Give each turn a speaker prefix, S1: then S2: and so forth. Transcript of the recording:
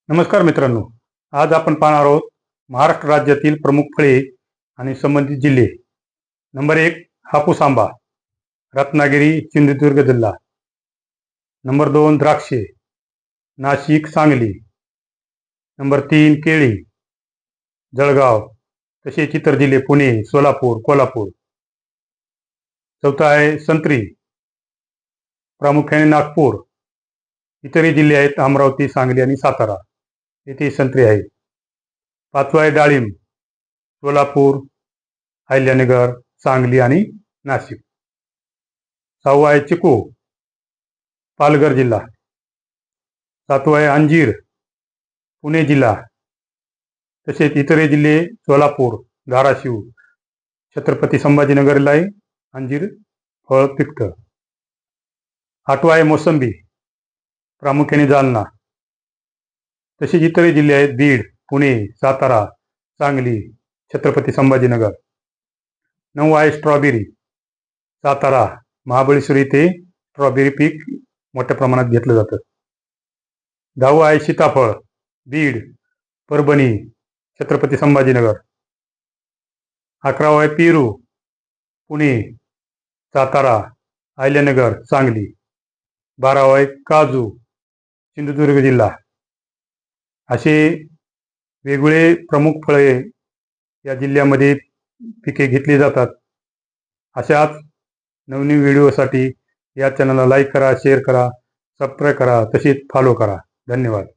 S1: नमस्कार मित्रांनो, आज आपण पाहणार आहोत महाराष्ट्र राज्यातील प्रमुख फळे आणि संबंधित जिल्हे. नंबर 1 हापूस आंबा, रत्नागिरी, सिंधुदुर्ग जिल्हा. नंबर 2 द्राक्षे, नाशिक, सांगली. नंबर 3 केळी, जळगाव. तसेच इतर जिल्हे पुणे, सोलापूर, कोल्हापूर. चौथा आहे संत्री, प्रामुख्याने नागपूर. इतरही जिल्हे आहेत अमरावती, सांगली आणि सातारा, येथे संत्री आहे. पाचवा आहे डाळिंब, सोलापूर, अहिल्यानगर, सांगली आणि नाशिक. सहावा आहे चिकू, पालघर जिल्हा. सातवा आहे अंजीर, पुणे जिल्हा. तसेच इतरही जिल्हे सोलापूर, धाराशिव, छत्रपती संभाजीनगरला आहे अंजीर फळ पिकतं. आठवा आहे मोसंबी, प्रामुख्याने जालना. तसेच इतरही जिल्हे आहेत बीड, पुणे, सातारा, सांगली, छत्रपती संभाजीनगर. नववा आहे स्ट्रॉबेरी, सातारा, महाबळेश्वर येथे स्ट्रॉबेरी पीक मोठ्या प्रमाणात घेतलं जातं. दहावा आहे सीताफळ, बीड, परभणी, छत्रपती संभाजीनगर. अकरावा आहे पेरू, पुणे, सातारा, अहिल्यानगर, सांगली. बारावा आहे काजू, सिंधुदुर्ग जिल्हा. असे वेगवेगळे प्रमुख फळे या जिल्ह्यामध्ये पिके घेतली जातात. अशाच नवनवीन व्हिडिओसाठी या चॅनलला लाईक करा, शेअर करा, सबस्क्राईब करा, तसेच फॉलो करा. धन्यवाद.